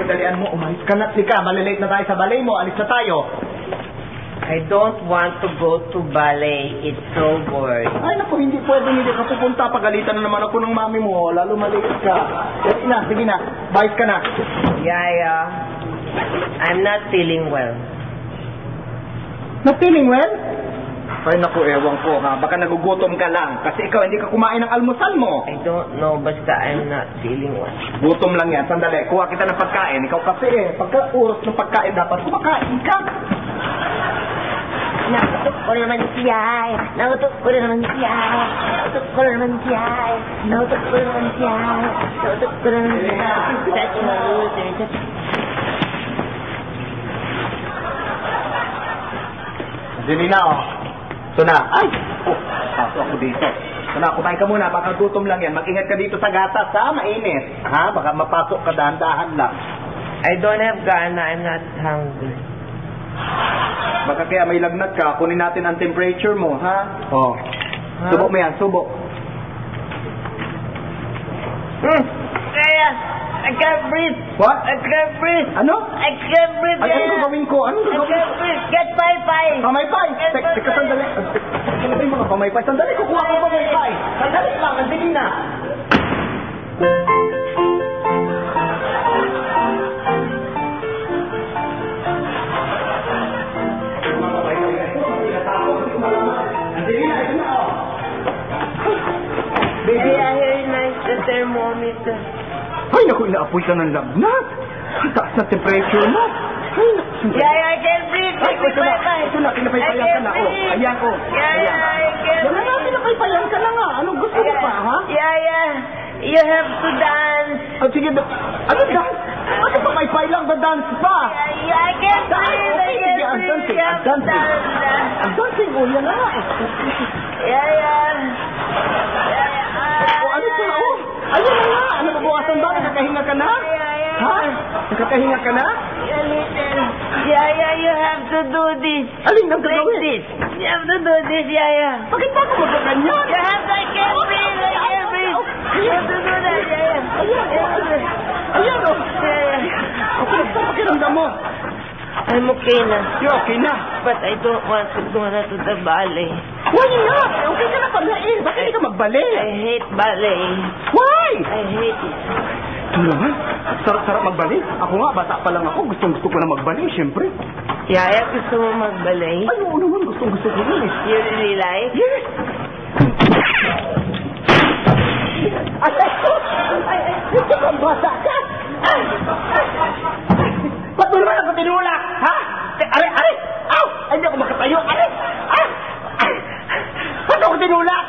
dali-dalian mo. Umalis ka na, Lika. Malilate na tayo sa ballet mo. Alis na tayo. I don't want to go to ballet. It's so boring. Ay, naku, hindi pwede. Hindi ka pupunta. Pagalitan na naman ako ng mami mo. Lalo maliit ka. Sige na, sige na. Bayos ka na. Yaya, I'm not feeling well. Not feeling well? Ay, naku, ewan ko ha. Baka nagugutom ka lang. Kasi ikaw hindi ka kumain ng almusal mo. I don't know, basta I'm not feeling well. Gutom lang yan. Sandali. Kuha kita ng pagkain. Ikaw kasi pagka oras ng pagkain dapat kumakain ka. Nautok ko naman siya. Nautok ko naman siya. Nautok ko naman siya. Nautok ko naman siya. Nautok ko naman siya. That's my loser. Dili na, oh. Ito na. Ay! Oh, pasok ako dito. Ito na, kumain ka muna. Baka gutom lang yan. Mag-ingat ka dito sa gatas, ha? Mainit. Ha? Baka mapasok ka dahan-dahan lang. I don't have gana. I'm not hungry. Baka kaya may lagnat ka. Kunin natin ang temperature mo, ha? Oh. Subok mo yan, subok. Kaya, I can't breathe. What? I can't breathe. Ano? I can't breathe. Ay, ano gagawin ko? Ano I gagawin? can't breathe. Get pie. Pamaypay! Teka, sandali. Ano ba yung mga pamaypay? Sandali, kukuha ko pamaypay. Sandali lang, andali na. Andali na, ito na, oh. Baby, I hear you nice the thermometer. Ay, naku, inaapoy ka ng lagnat. Ang taas na temperature mo. Ay, naku, sandali. Yeah, I can't breathe. Ay, ito na, pinapaypayan ka na, oh. Ayan, oh. Yeah, I can't Wala na, pinapaypayan ka na nga. Anong gusto mo pa, ha? Yeah. You have to dance. Oh, sige, ano dance? Ano pa, paypay lang, dance pa? Yeah, I can't breathe. I Sige, can't ang breathe. dancing, You ang have to dancing. dance. Ang dancing, oh, yan na nga. Yeah. Oh, ano pa, oh? Ayun na nga, ano mabukasan ba? Nakakahinga ka na? Ha? Nakakahinga ka na? Yeah, you have to do this. Alin ang Like gagawin? this. You have to do this, yeah. Bakit ba ako magaganyan? You have to, I can't breathe. You have to do that, yeah. Ayan, oh. Yeah. Okay, sa pakiramdam mo. I'm okay na. You're okay na. But I don't want to go na to the ballet. Why not? Okay ka na pala eh. Bakit hindi ka magbalik? I hate ballet. Why? I hate it. Ito naman. Sarap-sarap magbalik. Ako nga, bata pa lang ako. Gustong-gusto ko na magbalik, siyempre. Yaya, gusto mo mag-ballet? Ay, oo naman. Gustong-gusto ko yun eh. You really like? Yes! Ay, ito kang bata ka! Ay! Ba't mo naman ako tinulak? Ha? Are! Aw! Ay, hindi ako makatayo! Are! Ah! Ba't ako tinulak?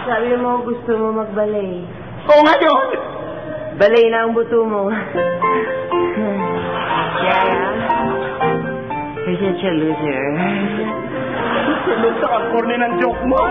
Sabi mo gusto mo mag-ballet. Oo nga yun! Ballet na ang buto mo. Yaya, you're such a loser. Sunod sa ang corny ng joke mo!